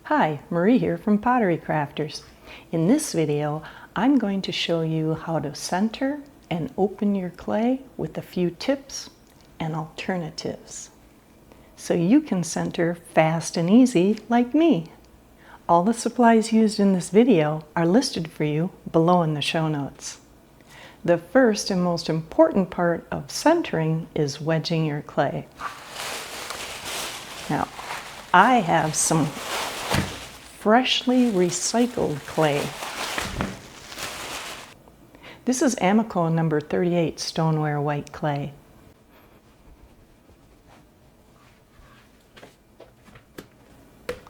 Hi, Marie here from Pottery Crafters. In this video, I'm going to show you how to center and open your clay with a few tips and alternatives, so you can center fast and easy like me. All the supplies used in this video are listed for you below in the show notes. The first and most important part of centering is wedging your clay. Now, I have some freshly recycled clay. This is Amaco number 38 Stoneware white clay.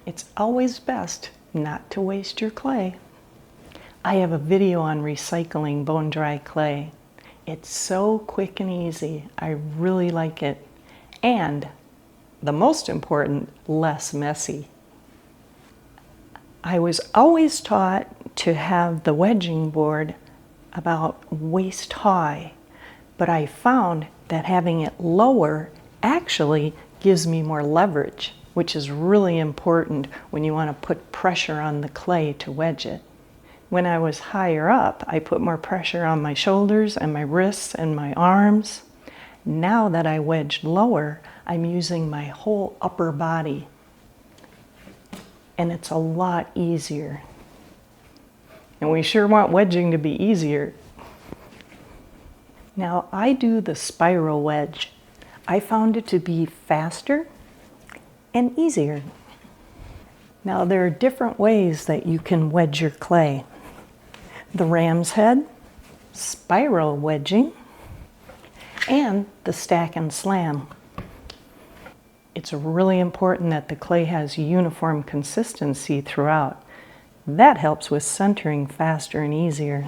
It's always best not to waste your clay. I have a video on recycling bone dry clay. It's so quick and easy. I really like it. And the most important, less messy. I was always taught to have the wedging board about waist high, but I found that having it lower actually gives me more leverage, which is really important when you want to put pressure on the clay to wedge it. When I was higher up, I put more pressure on my shoulders and my wrists and my arms. Now that I wedged lower, I'm using my whole upper body. And it's a lot easier. And we sure want wedging to be easier. Now, I do the spiral wedge. I found it to be faster and easier. Now, there are different ways that you can wedge your clay. The ram's head, spiral wedging, and the stack and slam. It's really important that the clay has uniform consistency throughout. That helps with centering faster and easier.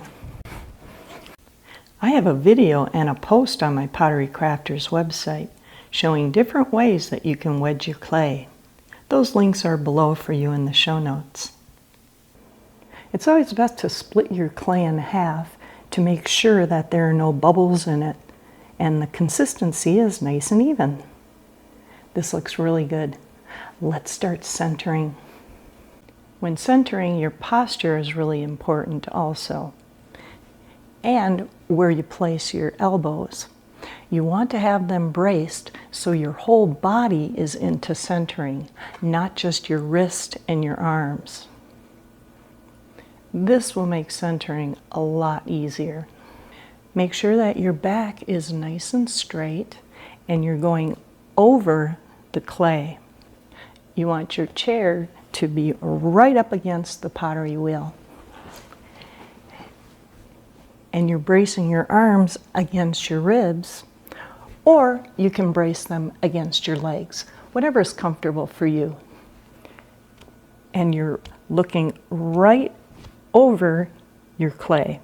I have a video and a post on my Pottery Crafters website showing different ways that you can wedge your clay. Those links are below for you in the show notes. It's always best to split your clay in half to make sure that there are no bubbles in it and the consistency is nice and even. This looks really good. Let's start centering. When centering, your posture is really important also. And where you place your elbows. You want to have them braced so your whole body is into centering, not just your wrist and your arms. This will make centering a lot easier. Make sure that your back is nice and straight and you're going over the clay. You want your chair to be right up against the pottery wheel. And you're bracing your arms against your ribs, or you can brace them against your legs, whatever is comfortable for you. And you're looking right over your clay.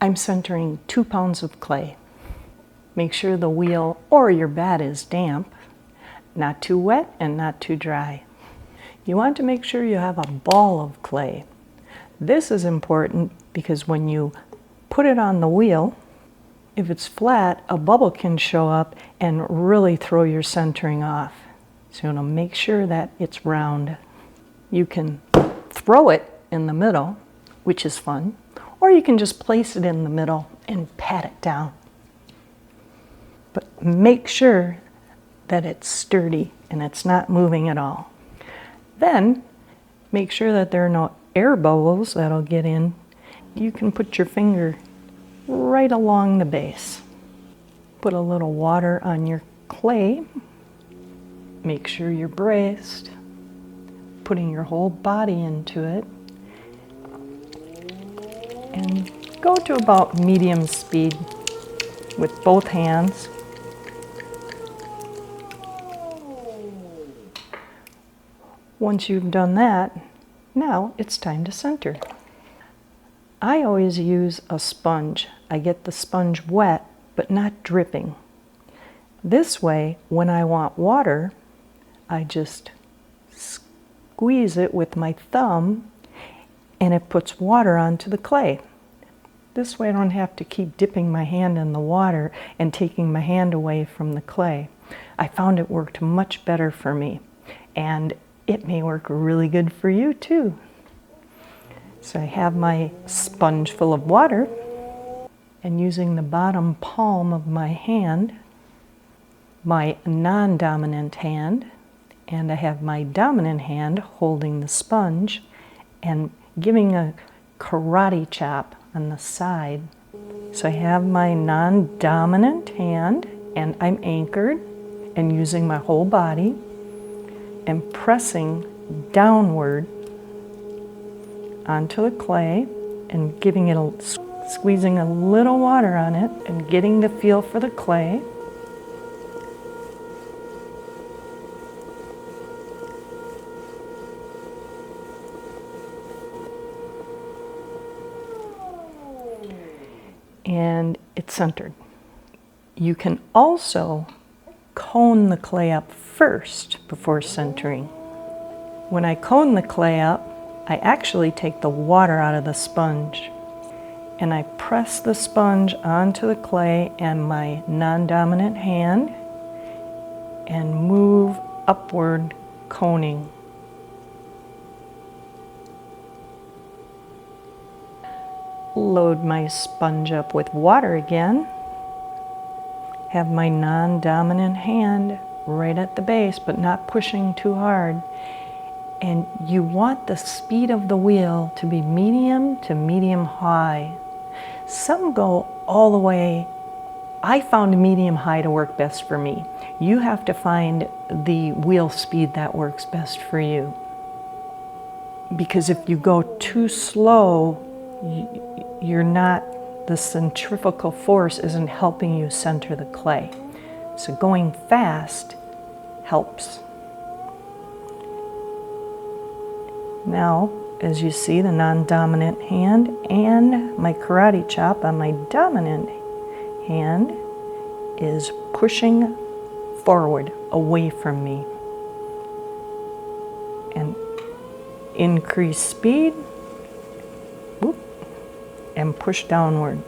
I'm centering 2 pounds of clay. Make sure the wheel or your bat is damp, not too wet and not too dry. You want to make sure you have a ball of clay. This is important because when you put it on the wheel, if it's flat, a bubble can show up and really throw your centering off. So you want to make sure that it's round. You can throw it in the middle, which is fun, or you can just place it in the middle and pat it down. But make sure that it's sturdy and it's not moving at all. Then make sure that there are no air bubbles that'll get in. You can put your finger right along the base. Put a little water on your clay. Make sure you're braced. Putting your whole body into it. And go to about medium speed with both hands. Once you've done that, now it's time to center. I always use a sponge. I get the sponge wet, but not dripping. This way, when I want water, I just squeeze it with my thumb and it puts water onto the clay. This way I don't have to keep dipping my hand in the water and taking my hand away from the clay. I found it worked much better for me. And it may work really good for you too. So I have my sponge full of water, and using the bottom palm of my hand, my non-dominant hand, and I have my dominant hand holding the sponge and giving a karate chop on the side. So I have my non-dominant hand and I'm anchored and using my whole body and pressing downward onto the clay and giving it squeezing a little water on it and getting the feel for the clay. And it's centered. You can also cone the clay up first before centering. When I cone the clay up, I actually take the water out of the sponge and I press the sponge onto the clay and my non-dominant hand and move upward, coning. Load my sponge up with water again. Have my non-dominant hand right at the base, but not pushing too hard. And you want the speed of the wheel to be medium to medium high. Some go all the way. I found medium high to work best for me. You have to find the wheel speed that works best for you. Because if you go too slow, you're not, the centrifugal force isn't helping you center the clay. So going fast helps. Now, as you see, the non-dominant hand and my karate chop on my dominant hand is pushing forward away from me. And increase speed. Whoop. And push downward.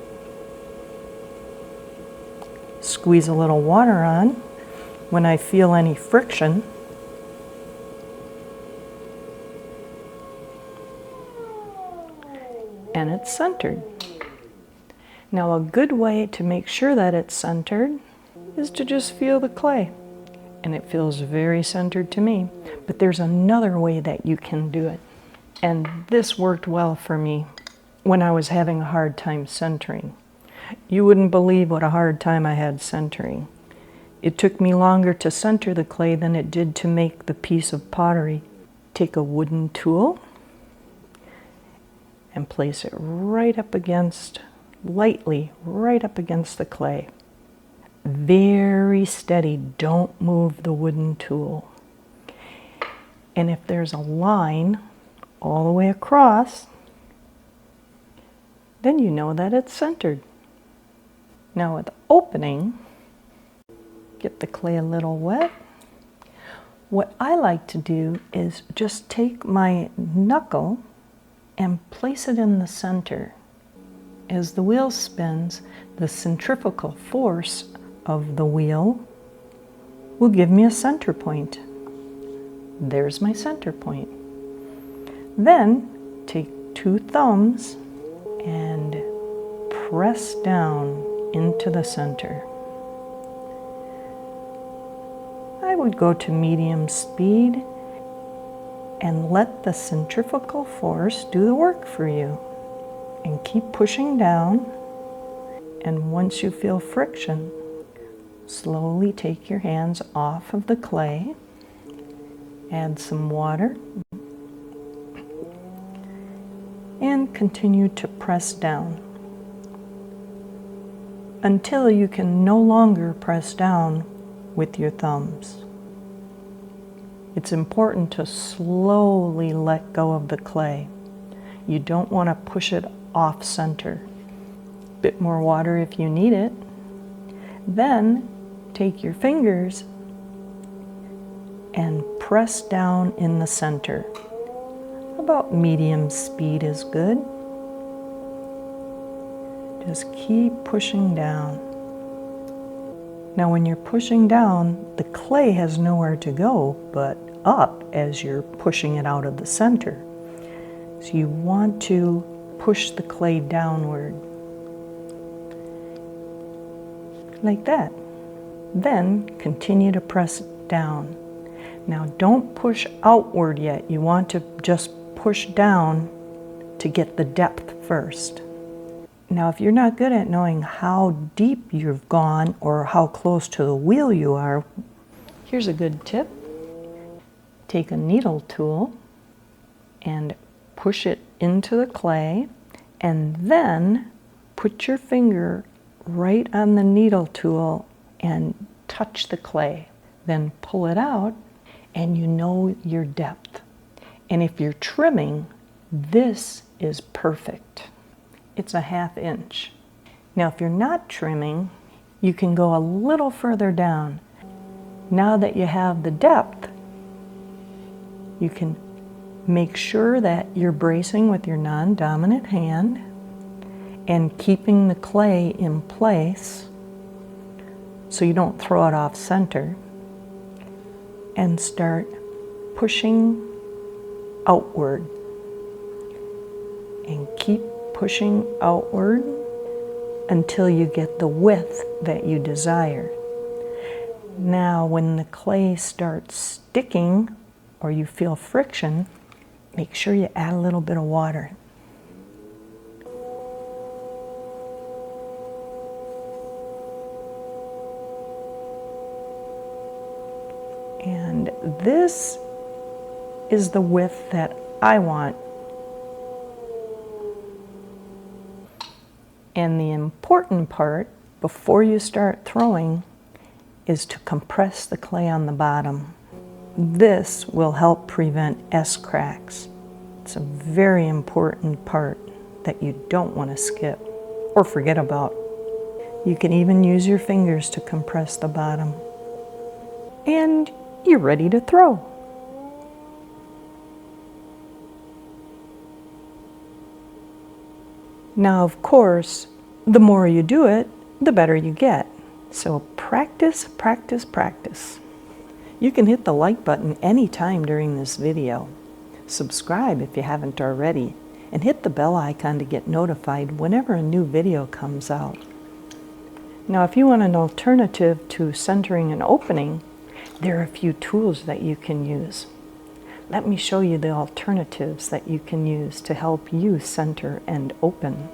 Squeeze a little water on. When I feel any friction, and it's centered. Now a good way to make sure that it's centered is to just feel the clay. And it feels very centered to me. But there's another way that you can do it. And this worked well for me when I was having a hard time centering. You wouldn't believe what a hard time I had centering. It took me longer to center the clay than it did to make the piece of pottery. Take a wooden tool and place it right up against, lightly, right up against the clay. Very steady, don't move the wooden tool. And if there's a line all the way across, then you know that it's centered. Now with opening, get the clay a little wet. What I like to do is just take my knuckle and place it in the center. As the wheel spins, the centrifugal force of the wheel will give me a center point. There's my center point. Then take two thumbs and press down into the center. I would go to medium speed and let the centrifugal force do the work for you. And keep pushing down. And once you feel friction, slowly take your hands off of the clay. Add some water. And continue to press down until you can no longer press down with your thumbs. It's important to slowly let go of the clay. You don't want to push it off center. Bit more water if you need it. Then take your fingers and press down in the center. About medium speed is good. Just keep pushing down. Now when you're pushing down, the clay has nowhere to go but up as you're pushing it out of the center. So you want to push the clay downward, like that. Then continue to press it down. Now don't push outward yet. You want to just push down to get the depth first. Now if you're not good at knowing how deep you've gone or how close to the wheel you are, here's a good tip. Take a needle tool and push it into the clay, and then put your finger right on the needle tool and touch the clay. Then pull it out and you know your depth. And if you're trimming, this is perfect. It's a 1/2 inch. Now if you're not trimming, you can go a little further down. Now that you have the depth, you can make sure that you're bracing with your non-dominant hand and keeping the clay in place so you don't throw it off center, and start pushing outward and keep pushing outward until you get the width that you desire. Now when the clay starts sticking or you feel friction, make sure you add a little bit of water. And this is the width that I want. And the important part before you start throwing is to compress the clay on the bottom. This will help prevent S-cracks. It's a very important part that you don't want to skip or forget about. You can even use your fingers to compress the bottom. And you're ready to throw. Now, of course, the more you do it, the better you get. So practice, practice, practice. You can hit the like button anytime during this video. Subscribe if you haven't already, and hit the bell icon to get notified whenever a new video comes out. Now, if you want an alternative to centering and opening, there are a few tools that you can use. Let me show you the alternatives that you can use to help you center and open.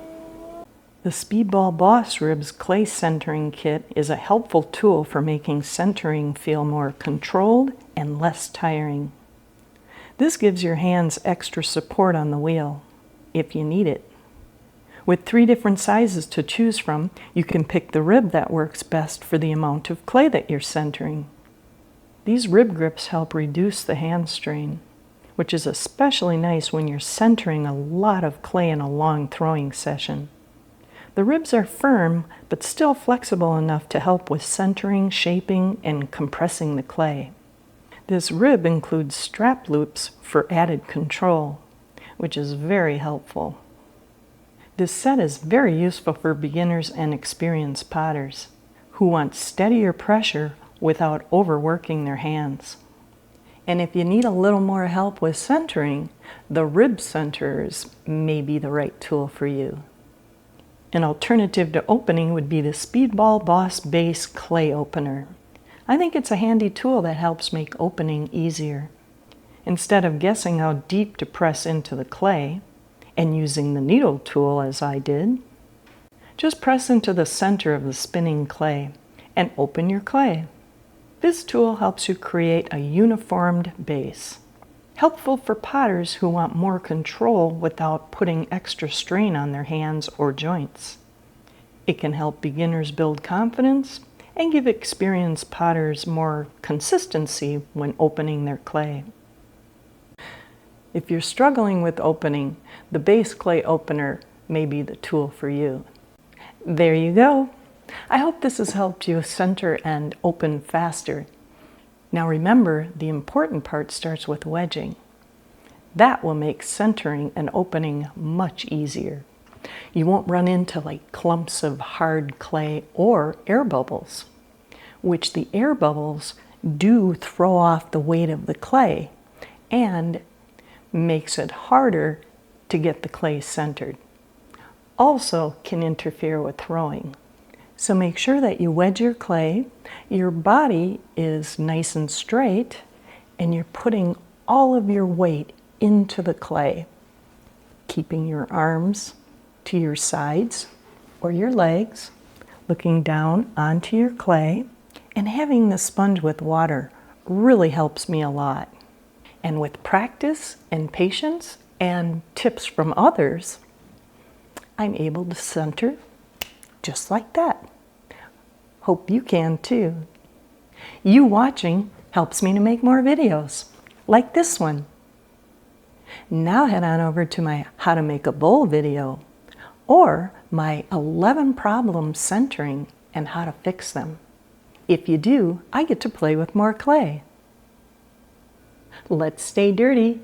The Speedball Boss Ribs Clay Centering Kit is a helpful tool for making centering feel more controlled and less tiring. This gives your hands extra support on the wheel, if you need it. With 3 different sizes to choose from, you can pick the rib that works best for the amount of clay that you're centering. These rib grips help reduce the hand strain, which is especially nice when you're centering a lot of clay in a long throwing session. The ribs are firm, but still flexible enough to help with centering, shaping, and compressing the clay. This rib includes strap loops for added control, which is very helpful. This set is very useful for beginners and experienced potters who want steadier pressure without overworking their hands. And if you need a little more help with centering, the rib centers may be the right tool for you. An alternative to opening would be the Speedball Boss Base Clay Opener. I think it's a handy tool that helps make opening easier. Instead of guessing how deep to press into the clay and using the needle tool as I did, just press into the center of the spinning clay and open your clay. This tool helps you create a uniformed base, helpful for potters who want more control without putting extra strain on their hands or joints. It can help beginners build confidence and give experienced potters more consistency when opening their clay. If you're struggling with opening, the base clay opener may be the tool for you. There you go. I hope this has helped you center and open faster. Now remember, the important part starts with wedging. That will make centering and opening much easier. You won't run into like clumps of hard clay or air bubbles, which the air bubbles do throw off the weight of the clay and makes it harder to get the clay centered. Also can interfere with throwing. So make sure that you wedge your clay, your body is nice and straight, and you're putting all of your weight into the clay, keeping your arms to your sides or your legs, looking down onto your clay, and having the sponge with water really helps me a lot. And with practice and patience and tips from others, I'm able to center just like that. Hope you can too. You watching helps me to make more videos like this one. Now head on over to my how to make a bowl video or my 11 problems centering and how to fix them. If you do, I get to play with more clay. Let's stay dirty